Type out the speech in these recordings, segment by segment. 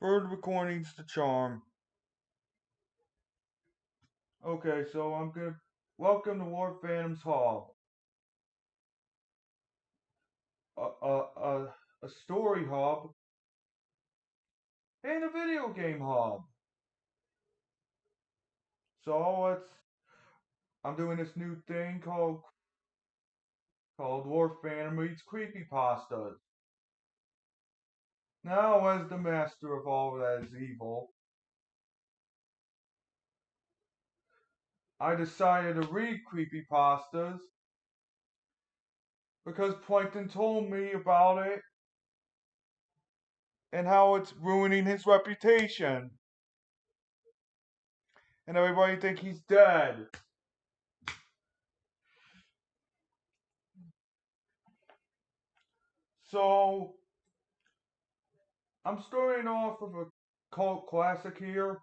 Bird recording's the charm. Okay, so I'm gonna welcome to War Phantom's Hall. A story hub and a video game hub. So I'm doing this new thing called War Phantom Reads Creepypastas. Now, as the master of all that is evil, I decided to read creepypastas because Plankton told me about it and how it's ruining his reputation. And everybody think he's dead. So I'm starting off with a cult classic here.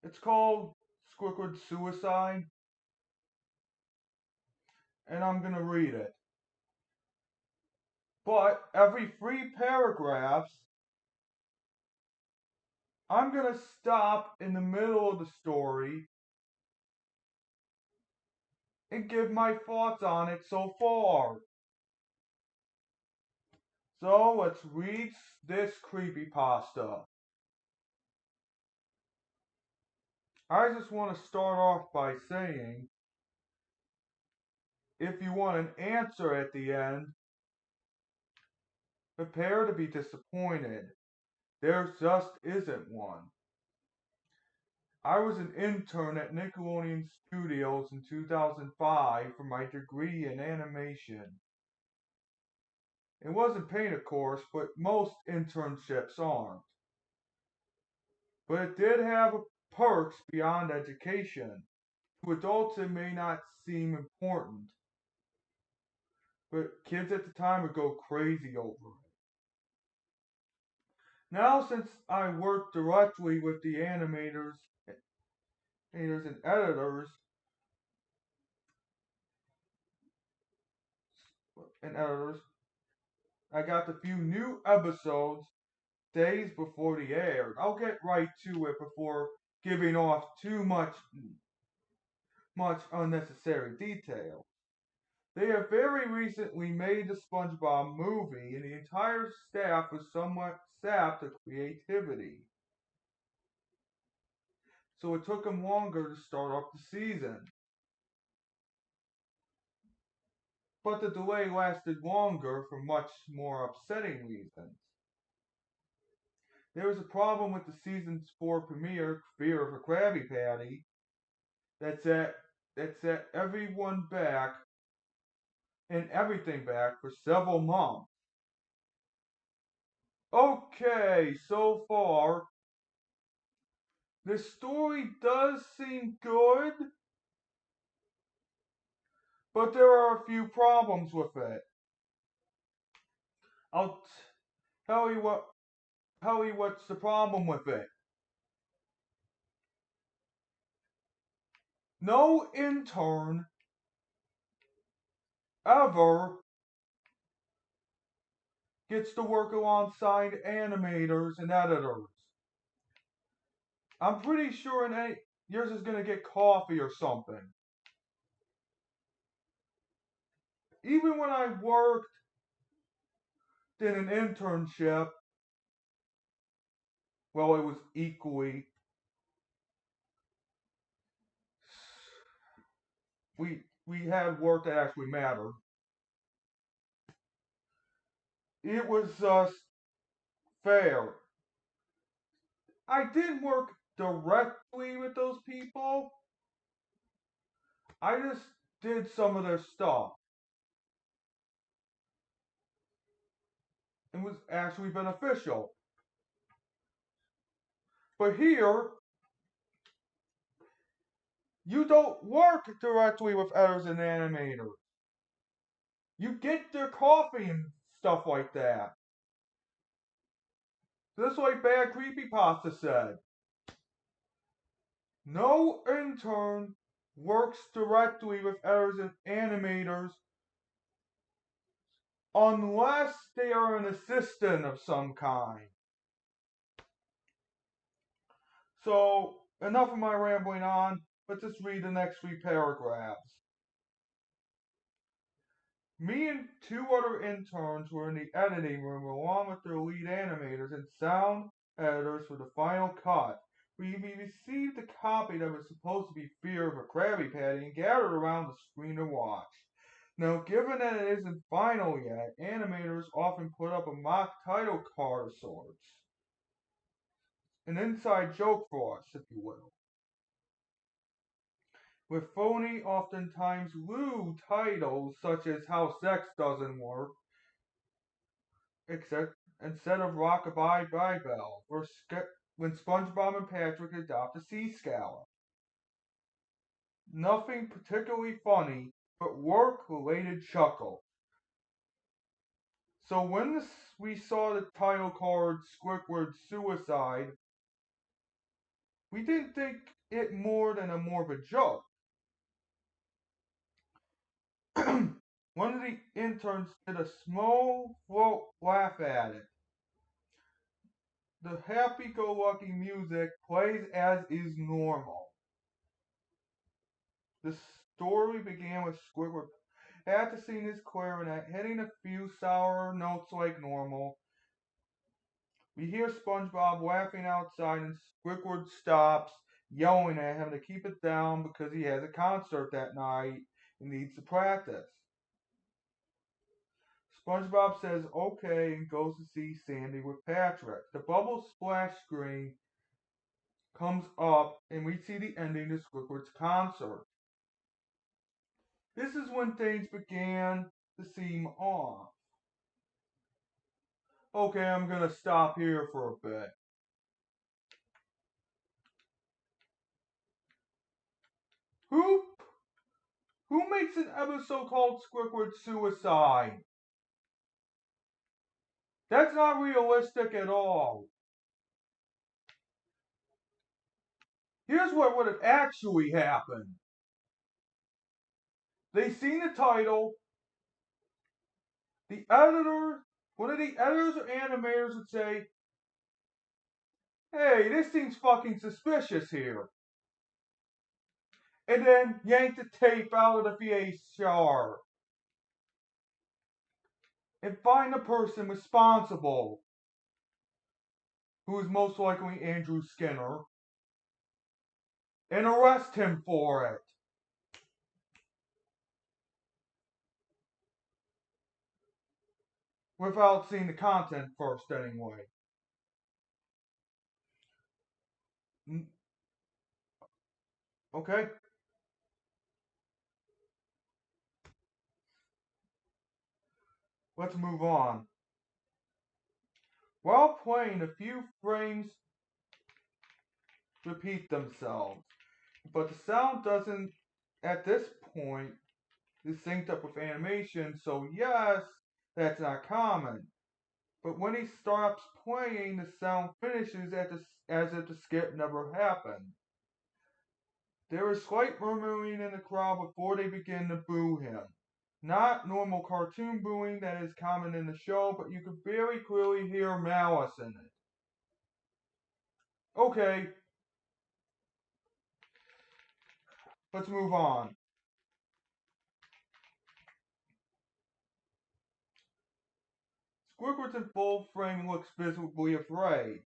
It's called Squidward Suicide, and I'm gonna read it. But every 3 paragraphs, I'm gonna stop in the middle of the story and give my thoughts on it so far. So let's read this creepypasta. I just want to start off by saying, if you want an answer at the end, prepare to be disappointed. There just isn't one. I was an intern at Nickelodeon Studios in 2005 for my degree in animation. It wasn't paid, of course, but most internships aren't. But it did have perks beyond education. To adults, it may not seem important, but kids at the time would go crazy over it. Now, since I work directly with the animators and editors, I got a few new episodes days before the air. I'll get right to it before giving off too much unnecessary detail. They have very recently made the SpongeBob movie, and the entire staff was somewhat sapped of creativity. So it took them longer to start off the season. But the delay lasted longer for much more upsetting reasons. There was a problem with the season's 4 premiere, Fear of a Krabby Patty, that set that set everyone back and everything back for several months. Okay, so far, the story does seem good, but there are a few problems with it. I'll tell you what's the problem with it. No intern ever gets to work alongside animators and editors. I'm pretty sure yours is gonna get coffee or something. Even when I worked in an internship, well, it was equally. We had work that actually mattered. It was fair. I didn't work directly with those people. I just did some of their stuff. It was actually beneficial. But here, you don't work directly with editors and animators. You get their coffee and stuff like that. Just like Bad Creepypasta said. No intern works directly with editors and animators unless they are an assistant of some kind. So, enough of my rambling on. Let's just read the next 3 paragraphs. Me and 2 other interns were in the editing room along with their lead animators and sound editors for the final cut. We received a copy that was supposed to be Fear of a Krabby Patty and gathered around the screen to watch. Now, given that it isn't final yet, animators often put up a mock title card of sorts. An inside joke for us, if you will. With phony, oftentimes lewd titles such as How Sex Doesn't Work, except instead of Rockabye Bye Bell, or when SpongeBob and Patrick adopt a sea scallop. Nothing particularly funny, but work-related chuckle. So when we saw the title card Squidward Suicide, we didn't think it more than a morbid joke. One of the interns did a small throat laugh at it. The happy-go-lucky music plays as is normal. The story began with Squidward practicing his clarinet, hitting a few sour notes like normal. We hear SpongeBob laughing outside and Squidward stops, yelling at him to keep it down because he has a concert that night and needs to practice. SpongeBob says okay and goes to see Sandy with Patrick. The bubble splash screen comes up and we see the ending to Squidward's concert. This is when things began to seem off. Okay, I'm gonna stop here for a bit. Who makes an episode called Squidward Suicide? That's not realistic at all. Here's what would have actually happened. They seen the title. The editor, one of the editors or animators would say, hey, this seems fucking suspicious here. And then yank the tape out of the VHR. And find the person responsible, who is most likely Andrew Skinner, and arrest him for it. Without seeing the content first, anyway. Okay? Let's move on. While playing, a few frames repeat themselves, but the sound doesn't, at this point, is synced up with animation, so yes, that's not common. But when he stops playing, the sound finishes as if the skip never happened. There is slight murmuring in the crowd before they begin to boo him. Not normal cartoon booing that is common in the show, but you can very clearly hear malice in it. Okay, let's move on. Squidward in full frame looks visibly afraid.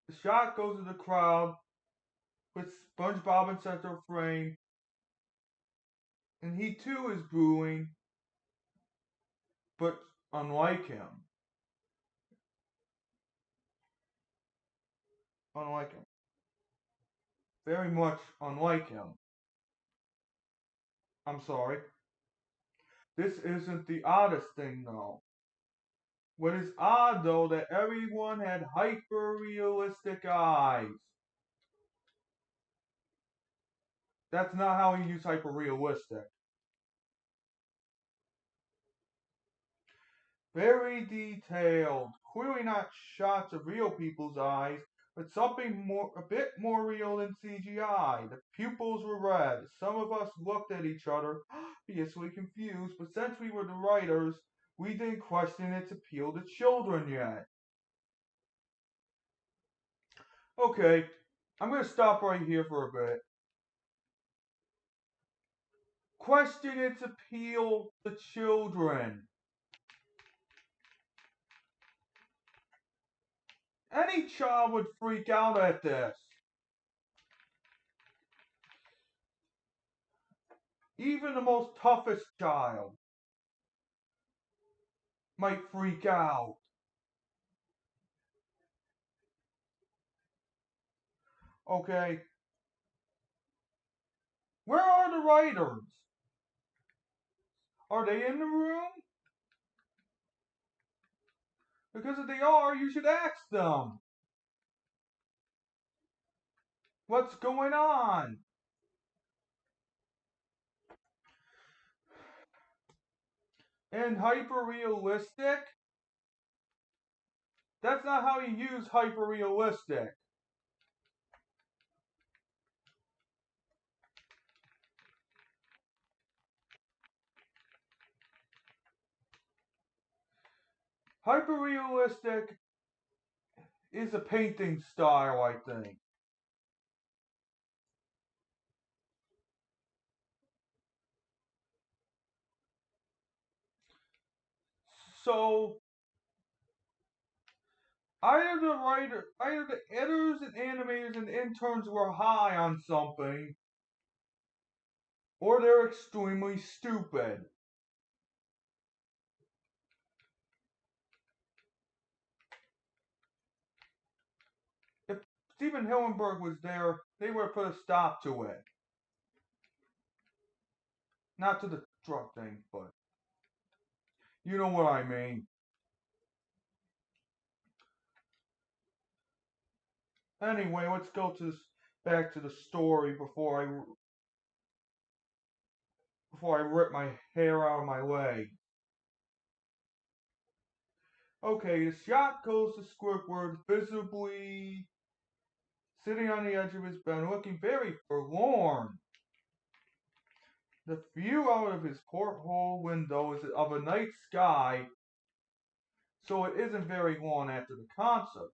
The shot goes to the crowd with SpongeBob in center frame, and he too is booing, but unlike him. Unlike him. Very much unlike him. I'm sorry. This isn't the oddest thing though. What is odd though that everyone had hyper realistic eyes. That's not how you use hyper realistic. Very detailed, clearly not shots of real people's eyes, but something a bit more real than CGI. The pupils were red. Some of us looked at each other, obviously confused, but since we were the writers, we didn't question its appeal to children yet. Okay, I'm gonna stop right here for a bit. Question its appeal to children. Any child would freak out at this. Even the most toughest child might freak out. Okay, where are the writers? Are they in the room? Because if they are, you should ask them. What's going on? And hyper realistic? That's not how you use hyper realistic. Hyper realistic is a painting style, I think. So either the editors and animators and interns were high on something, or they're extremely stupid. If Steven Hillenburg was there, they would have put a stop to it. Not to the drug thing, but you know what I mean. Anyway, let's go to back to the story before I rip my hair out of my leg. Okay, the shot goes to Squidward, visibly sitting on the edge of his bed, looking very forlorn. The view out of his porthole window is of a night sky, so it isn't very long after the concert.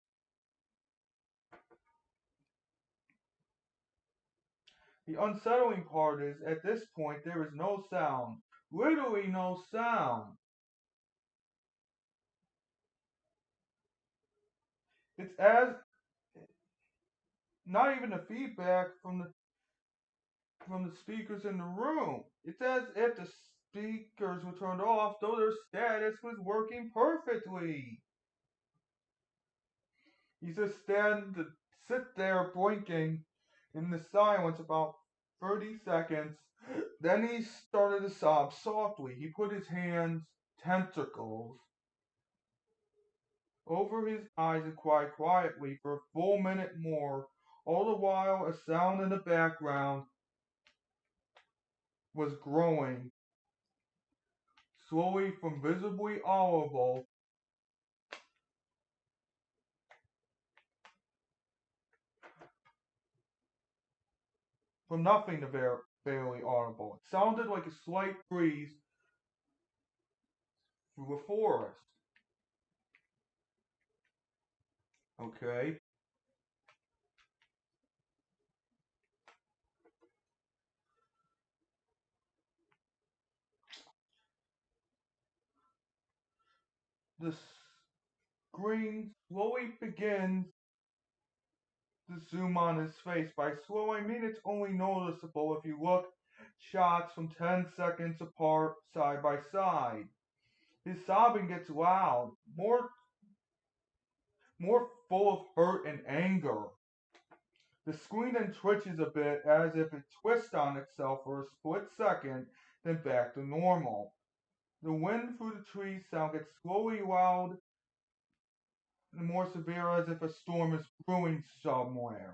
The unsettling part is, at this point, there is no sound. Literally no sound. It's as not even the feedback from the speakers in the room. It's as if the speakers were turned off, though their status was working perfectly. He just sit there blinking in the silence about 30 seconds. Then he started to sob softly. He put his hands, tentacles, over his eyes and cried quietly for a full minute more. All the while, a sound in the background was growing, slowly from visibly audible from nothing to barely audible. It sounded like a slight breeze through a forest. Okay. The screen slowly begins to zoom on his face. By slow, I mean it's only noticeable if you look shots from 10 seconds apart, side by side. His sobbing gets loud, more full of hurt and anger. The screen then twitches a bit as if it twists on itself for a split second, then back to normal. The wind through the trees sound gets slowly loud and more severe as if a storm is brewing somewhere.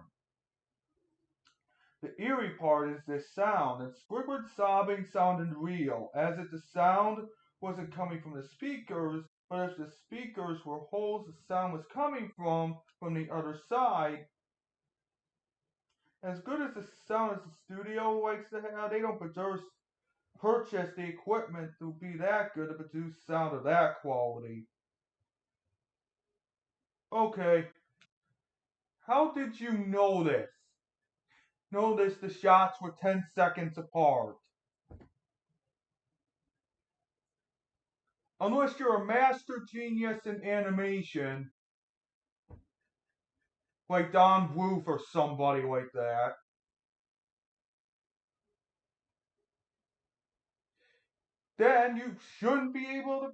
The eerie part is this sound, and Squidward's sobbing sounded real, as if the sound wasn't coming from the speakers, but if the speakers were holes the sound was coming from the other side. As good as the sound as the studio likes to have, they don't purchase the equipment to be that good to produce sound of that quality. Okay, How did you know this? Notice the shots were 10 seconds apart. Unless you're a master genius in animation, like Don Bluth or somebody like that, then you shouldn't be able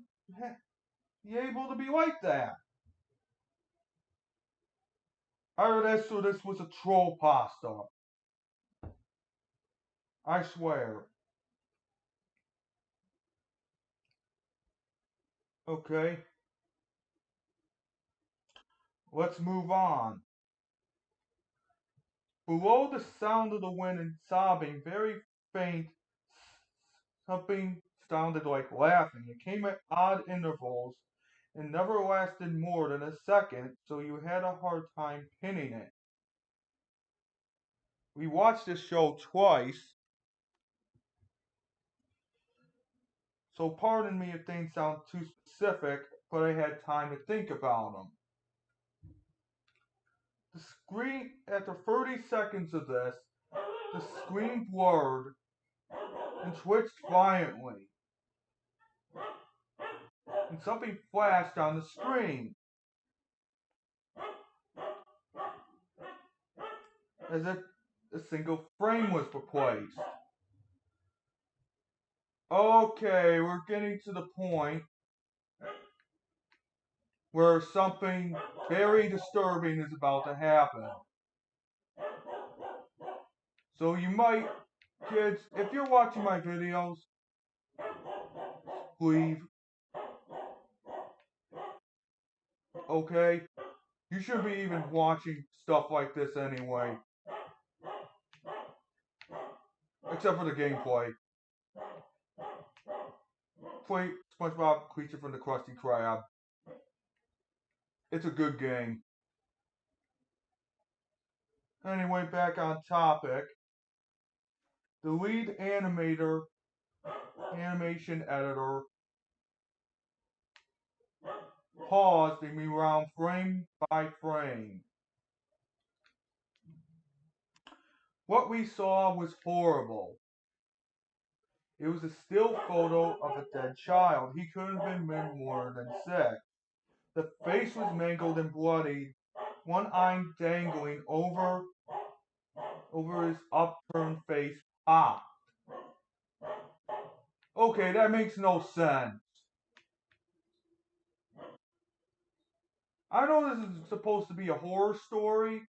to be like that. So this was a troll pasta. I swear. Okay, let's move on. Below the sound of the wind and sobbing, very faint, something sounded like laughing. It came at odd intervals and never lasted more than a second, so you had a hard time pinning it. We watched this show twice, so pardon me if things sound too specific, but I had time to think about them. The screen, after 30 seconds of this, the screen blurred and twitched violently, and something flashed on the screen, as if a single frame was replaced. Okay, we're getting to the point where something very disturbing is about to happen. So you might, kids, if you're watching my videos, leave. Okay? You shouldn't be even watching stuff like this anyway. Except for the gameplay. Play SpongeBob Creature from the Krusty Krab. It's a good game. Anyway, back on topic. The lead animation editor, paused and me around frame by frame. What we saw was horrible. It was a still photo of a dead child. He couldn't have been more than 6. The face was mangled and bloody, one eye dangling over his upturned face popped. Okay, that makes no sense. I know this is supposed to be a horror story,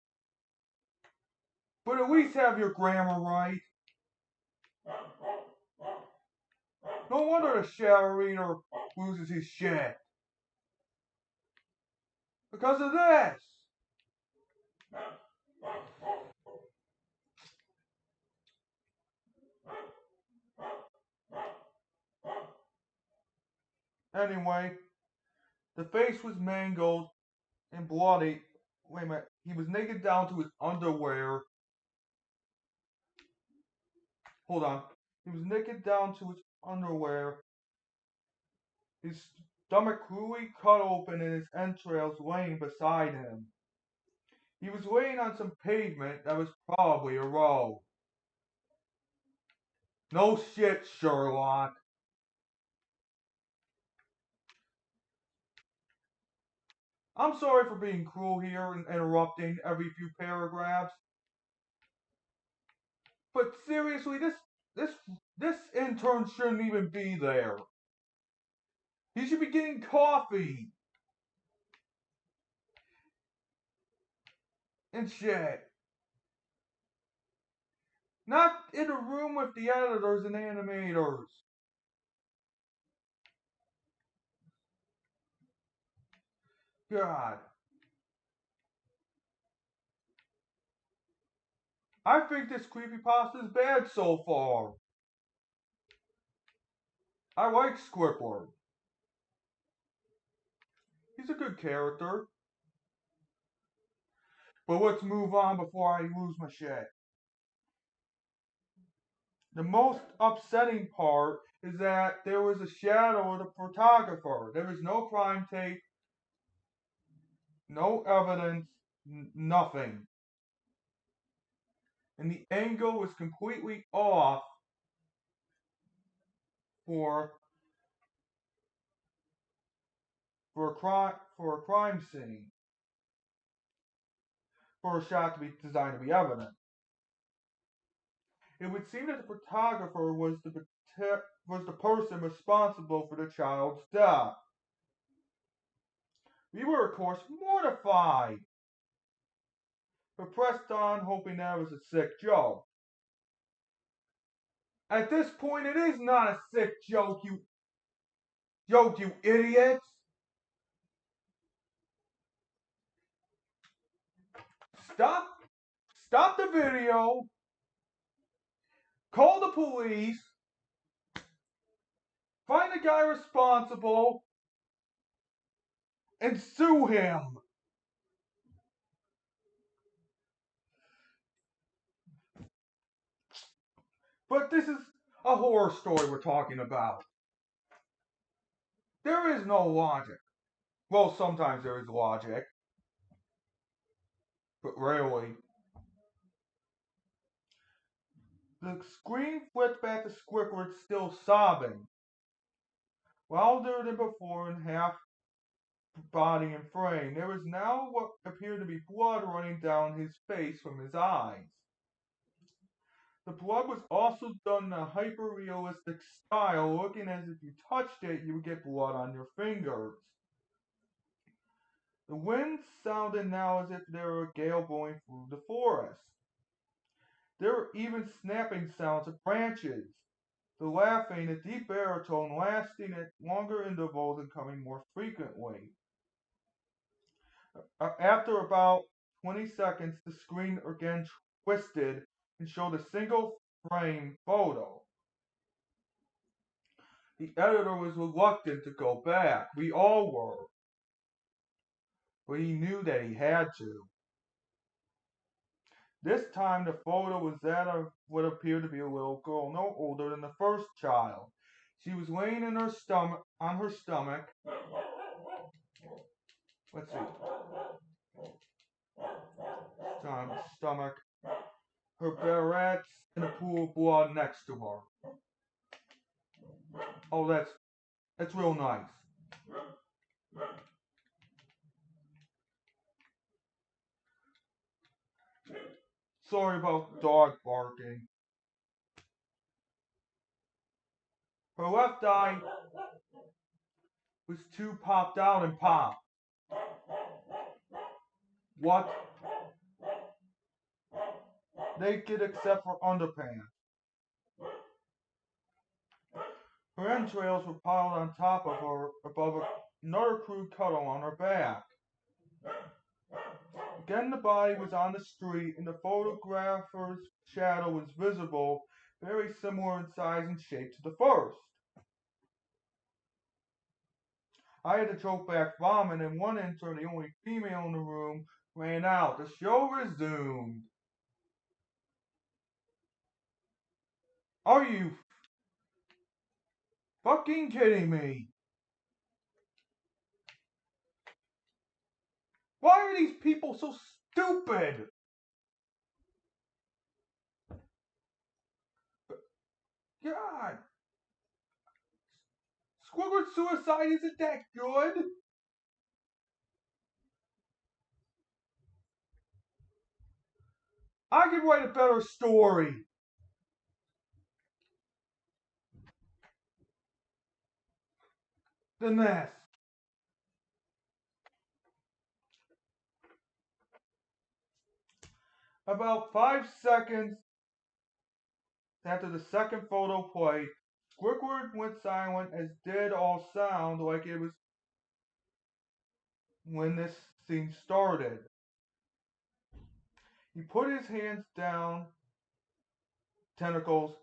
but at least have your grammar right. No wonder the shadow reader loses his shit. Because of this. Anyway, the face was mangled and bloody. Wait a minute. He was naked down to his underwear. Hold on. He was naked down to his underwear. His stomach cruelly cut open and his entrails laying beside him. He was laying on some pavement that was probably a road. No shit, Sherlock. I'm sorry for being cruel here and interrupting every few paragraphs. But seriously, this intern shouldn't even be there. He should be getting coffee and shit. Not in a room with the editors and animators. God. I think this creepypasta is bad so far. I like Squidward. He's a good character. But let's move on before I lose my shit. The most upsetting part is that there was a shadow of the photographer. There was no crime tape, no evidence, Nothing. And the angle was completely off for for a crime scene, for a shot to be designed to be evident. It would seem that the photographer was the person responsible for the child's death. We were, of course, mortified, but pressed on, hoping that it was a sick joke. At this point, it is not a sick joke, you idiots. Stop, stop the video. Call the police. Find the guy responsible and sue him. But this is a horror story we're talking about. There is no logic. Well, sometimes there is logic, but rarely. The screen flipped back to Squidward still sobbing, wilder than before in half body and frame. There was now what appeared to be blood running down his face from his eyes. The blood was also done in a hyper-realistic style, looking as if you touched it, you would get blood on your fingers. The wind sounded now as if there were a gale blowing through the forest. There were even snapping sounds of branches. The laughing, a deep baritone, lasting at longer intervals and coming more frequently. After about 20 seconds, the screen again twisted and showed a single frame photo. The editor was reluctant to go back. We all were. But he knew that he had to. This time the photo was that of what appeared to be a little girl, no older than the first child. She was laying in her stomach, on her stomach. Let's see. Stomach. Her barrettes and a pool of blood next to her. Oh, that's real nice. Sorry about the dog barking. Her left eye was too popped out and popped. What? Naked except for underpants. Her entrails were piled on top of her above another crude cuddle on her back. Again the body was on the street and the photographer's shadow was visible, very similar in size and shape to the first. I had to choke back vomit and one intern, the only female in the room, ran out. The show resumed. Are you fucking kidding me? Why are these people so stupid? God. Squidward suicide isn't that good. I could write a better story than this. About 5 seconds after the second photo played, Squidward went silent as did all sound like it was when this scene started. He put his hands down, tentacles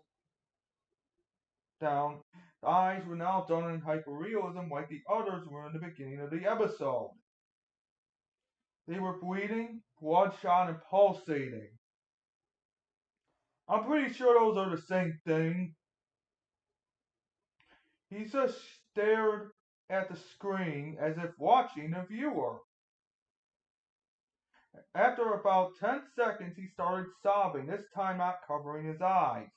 down. The eyes were now done in hyperrealism like the others were in the beginning of the episode. They were bleeding, bloodshot, and pulsating. I'm pretty sure those are the same thing. He just stared at the screen as if watching a viewer. After about 10 seconds, he started sobbing, this time not covering his eyes.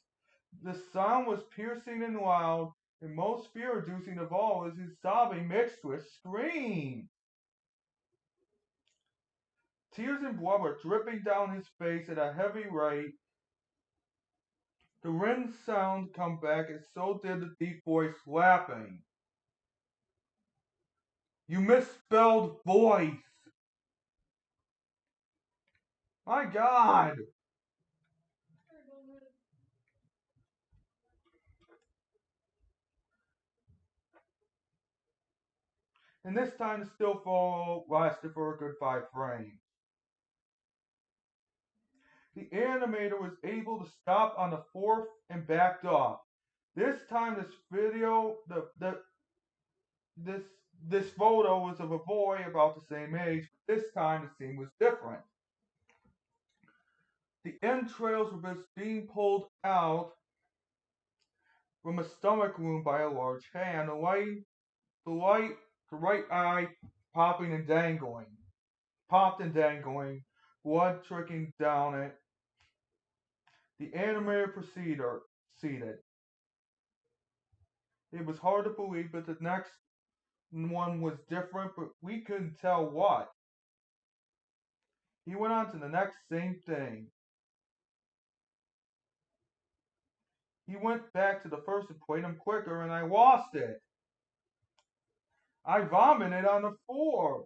The sound was piercing and loud, and most fear-inducing of all was his sobbing mixed with screams. Tears and blood were dripping down his face at a heavy rate. The rin sound come back, and so did the deep voice laughing. You misspelled voice. My God. And this time the still fall lasted for a good 5 frames. The animator was able to stop on the fourth and backed off. This time this video, this this photo was of a boy about the same age. This time the scene was different. The entrails were just being pulled out from a stomach wound by a large hand. The right eye popping and dangling, popped and dangling, blood trickling down it. The animator proceeded. It was hard to believe, but the next one was different, but we couldn't tell what. He went on to the next same thing. He went back to the first and played him quicker, and I lost it. I vomited on the floor.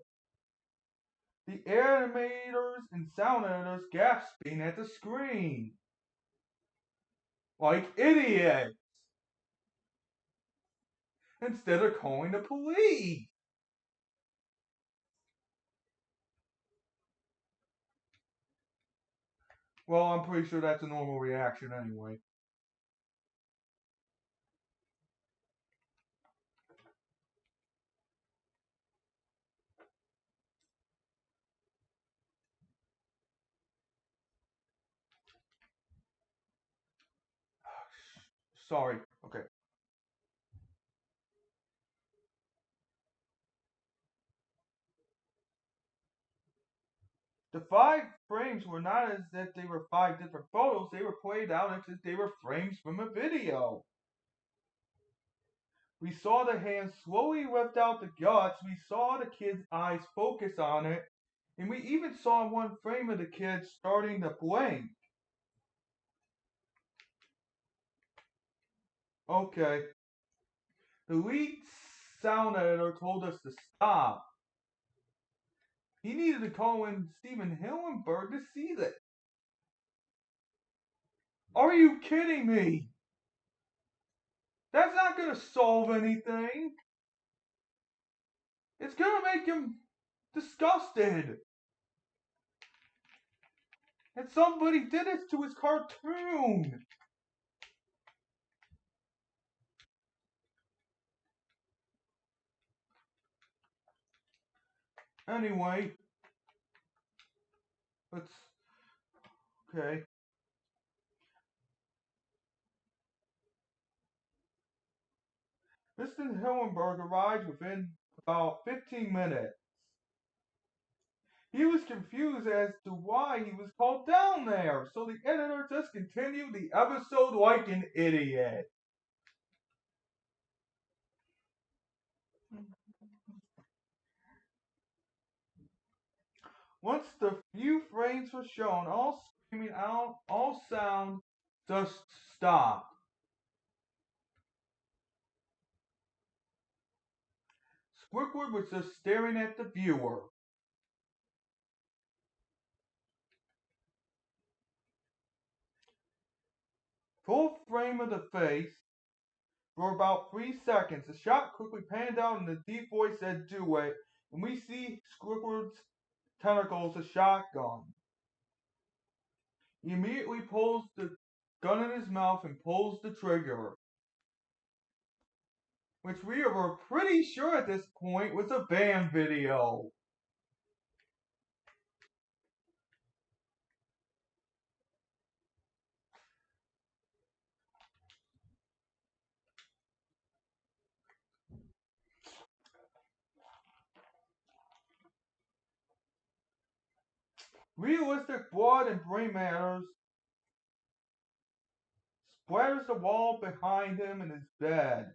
The animators and sound editors gasping at the screen. Like idiots. Instead of calling the police. Well, I'm pretty sure that's a normal reaction anyway. Sorry. Okay. The 5 frames were not as if they were 5 different photos, they were played out as if they were frames from a video. We saw the hand slowly lift out the guts, we saw the kid's eyes focus on it, and we even saw one frame of the kid starting to blink. Okay. The lead sound editor told us to stop. He needed to call in Steven Hillenberg to see this. Are you kidding me? That's not going to solve anything. It's going to make him disgusted. And somebody did this to his cartoon. Anyway, let's. Okay. Mr. Hillenberg arrived within about 15 minutes. He was confused as to why he was called down there, so the editor just continued the episode like an idiot. Once the few frames were shown, all screaming out, all sound just stopped. Squidward was just staring at the viewer. Full frame of the face for about 3 seconds. The shot quickly panned out and the deep voice said, "Do it." And we see Squidward's tentacles a shotgun. He immediately pulls the gun in his mouth and pulls the trigger. Which we were pretty sure at this point was a band video. Realistic blood and brain matters splatters the wall behind him in his bed,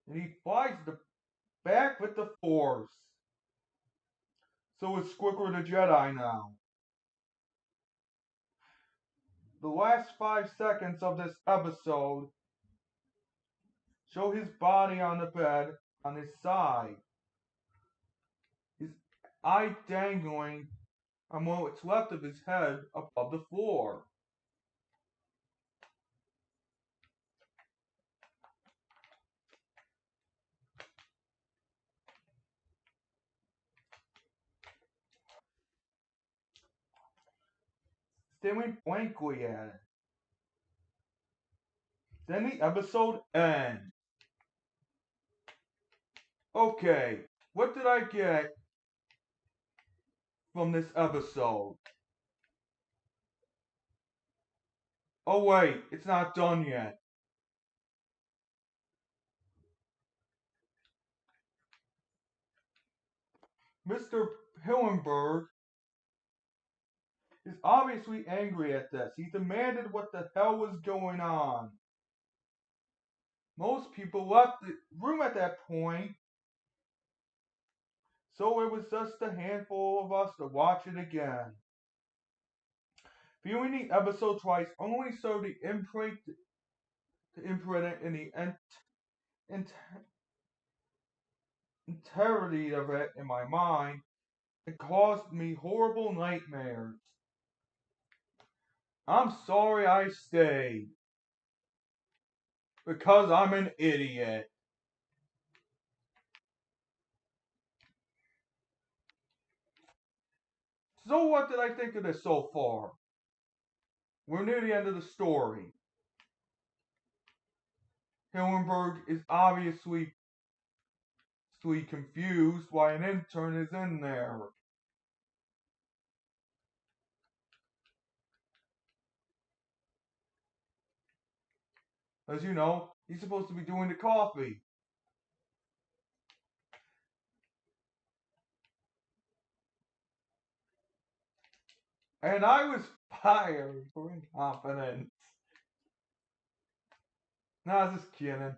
and he flies back with the Force. So is Squidward the Jedi now. The last 5 seconds of this episode show his body on the bed on his side, his eye dangling on what's left of his head above the floor. Staring blankly at it. Then the episode ends. Okay, what did I get from this episode? Oh wait, it's not done yet. Mr. Hillenberg is obviously angry at this. He demanded what the hell was going on. Most people left the room at that point, so it was just a handful of us to watch it again. Viewing the episode twice only served to imprint it in the entirety of it in my mind. It caused me horrible nightmares. I'm sorry I stayed. Because I'm an idiot. So what did I think of this so far? We're near the end of the story. Hillenberg is obviously confused why an intern is in there. As you know, he's supposed to be doing the coffee. And I was fired for incompetence. Nah, I was just kidding.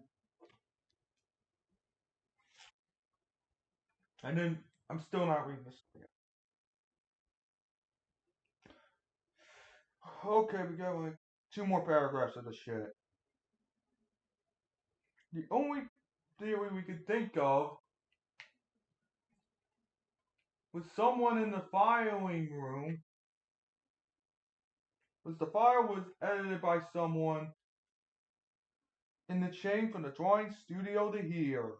And then I'm still not reading this yet. Okay, we got like 2 more paragraphs of this shit. The only theory we could think of was someone in the filing room. The file was edited by someone in the chain from the drawing studio to here.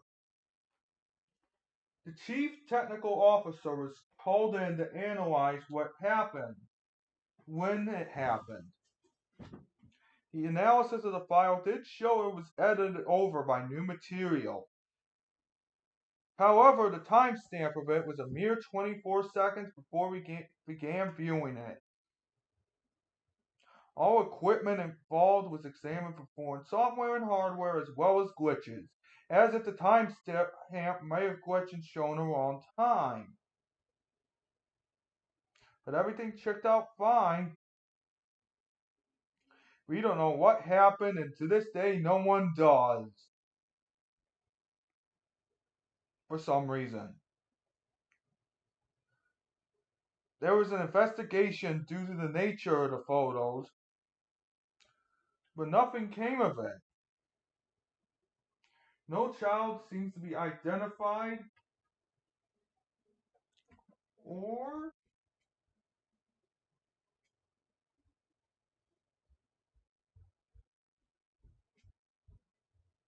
The chief technical officer was called in to analyze what happened, when it happened. The analysis of the file did show it was edited over by new material. However, the timestamp of it was a mere 24 seconds before we began viewing it. All equipment involved was examined for foreign software and hardware as well as glitches, as if the timestamp may have glitched and shown the wrong time. But everything checked out fine. We don't know what happened, and to this day, no one does. For some reason. There was an investigation due to the nature of the photos, but nothing came of it. No child seems to be identified or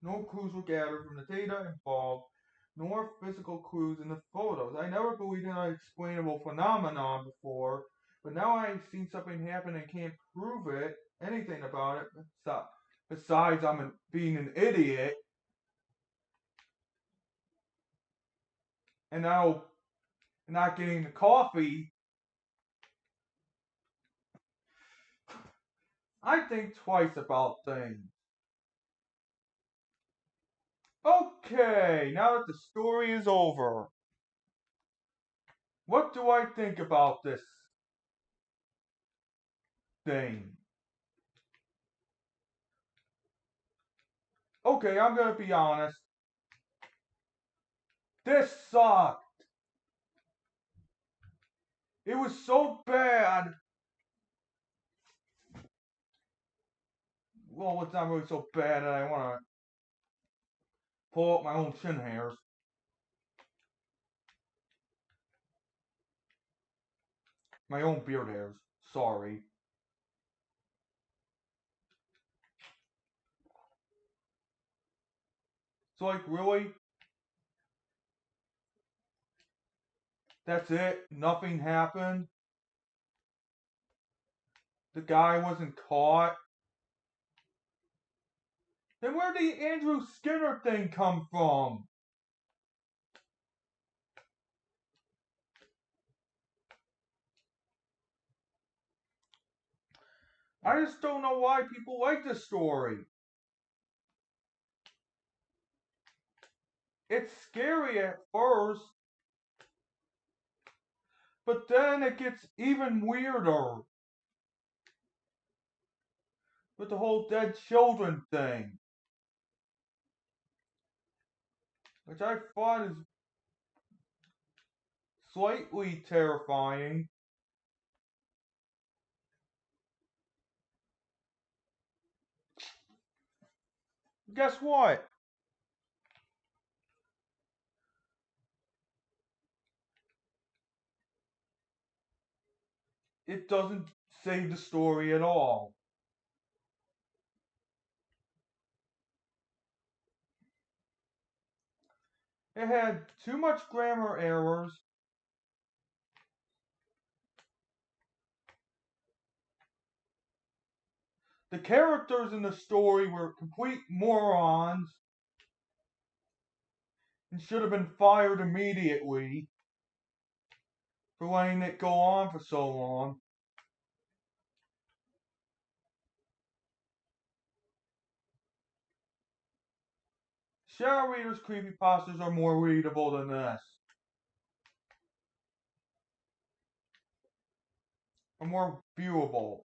no clues were gathered from the data involved, nor physical clues in the photos. I never believed in an unexplainable phenomenon before, but now I've seen something happen and can't prove anything about it, besides being an idiot. And now not getting the coffee. I think twice about things. Okay, now that the story is over, What do I think about this thing? Okay, I'm gonna be honest. This sucked. It was so bad. Well, it's not really so bad that I want to pull up my own chin hairs. My own beard hairs. Sorry. So, like, really? That's it? Nothing happened? The guy wasn't caught? Then where did the Andrew Skinner thing come from? I just don't know why people like this story. It's scary at first, but then it gets even weirder with the whole dead children thing, which I thought is slightly terrifying. Guess what? It doesn't save the story at all. It had too much grammar errors. The characters in the story were complete morons and should have been fired immediately for letting it go on for so long. Shadow Reader's creepypastas are more readable than this. Are more viewable.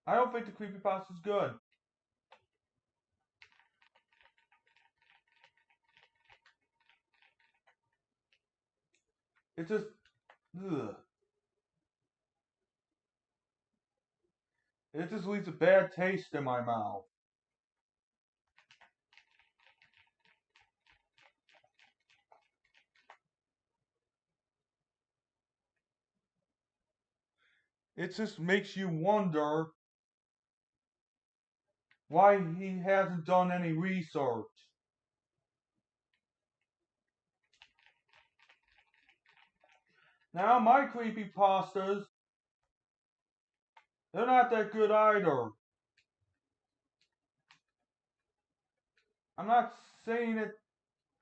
I don't think the creepypasta is good. It just, ugh. It just leaves a bad taste in my mouth. It just makes you wonder why he hasn't done any research. Now, my creepypastas, they're not that good either. I'm not saying it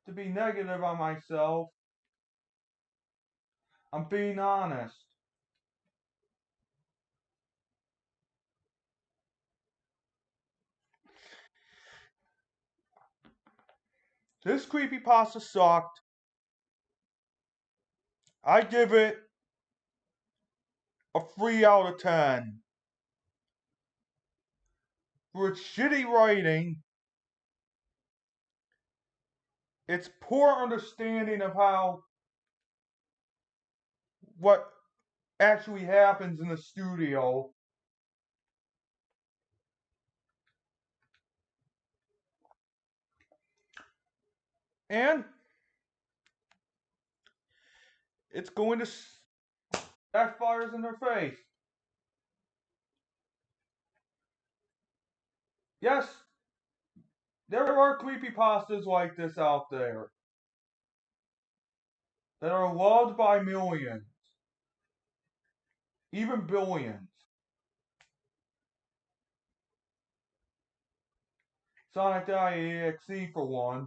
to be negative on myself. I'm being honest. This creepypasta sucked. I give it a 3 out of 10. For its shitty writing, its poor understanding of what actually happens in the studio, and it's going to backfires in their face. Yes, there are creepypastas like this out there that are loved by millions, even billions. Sonic.exe for one,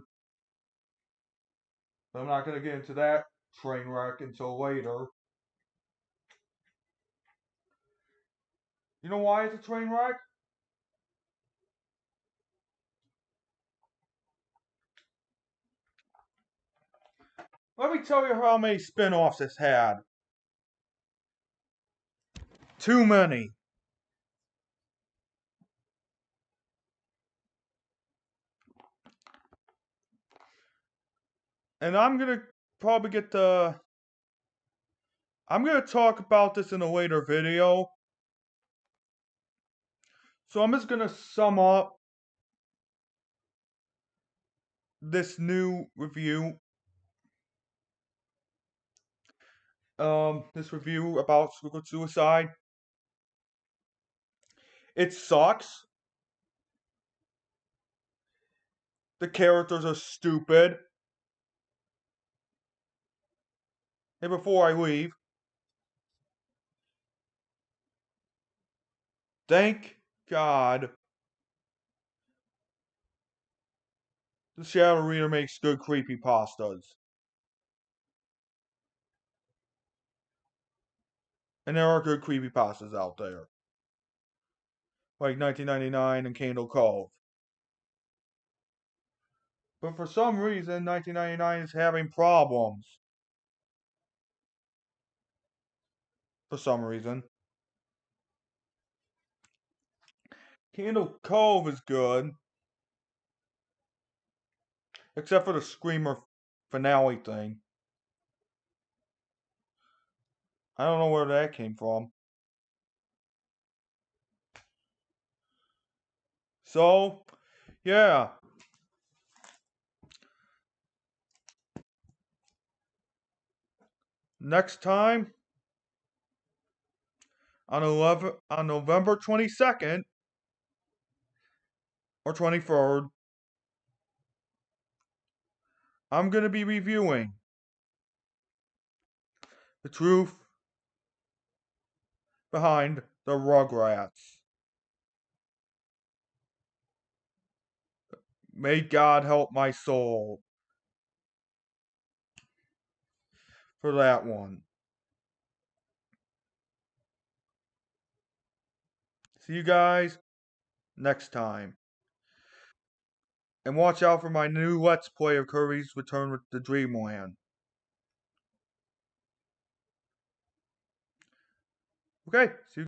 but I'm not going to get into that train wreck until later. You know why it's a train wreck? Let me tell you how many spin-offs it's had. Too many. And I'm gonna talk about this in a later video. So I'm just gonna sum up this new review. This review about Squidward Suicide. It sucks. The characters are stupid. And before I leave, thank God the Shadow Reader makes good creepypastas. And there are good creepypastas out there. Like 1999 and Candle Cove. But for some reason, 1999 is having problems. For some reason. Candle Cove is good. Except for the Screamer finale thing. I don't know where that came from. So, yeah. Next time, on November 22nd or 23rd, I'm going to be reviewing the truth behind the Rugrats. May God help my soul for that one. See you guys next time. And watch out for my new Let's Play of Kirby's Return to Dreamland. Okay, see you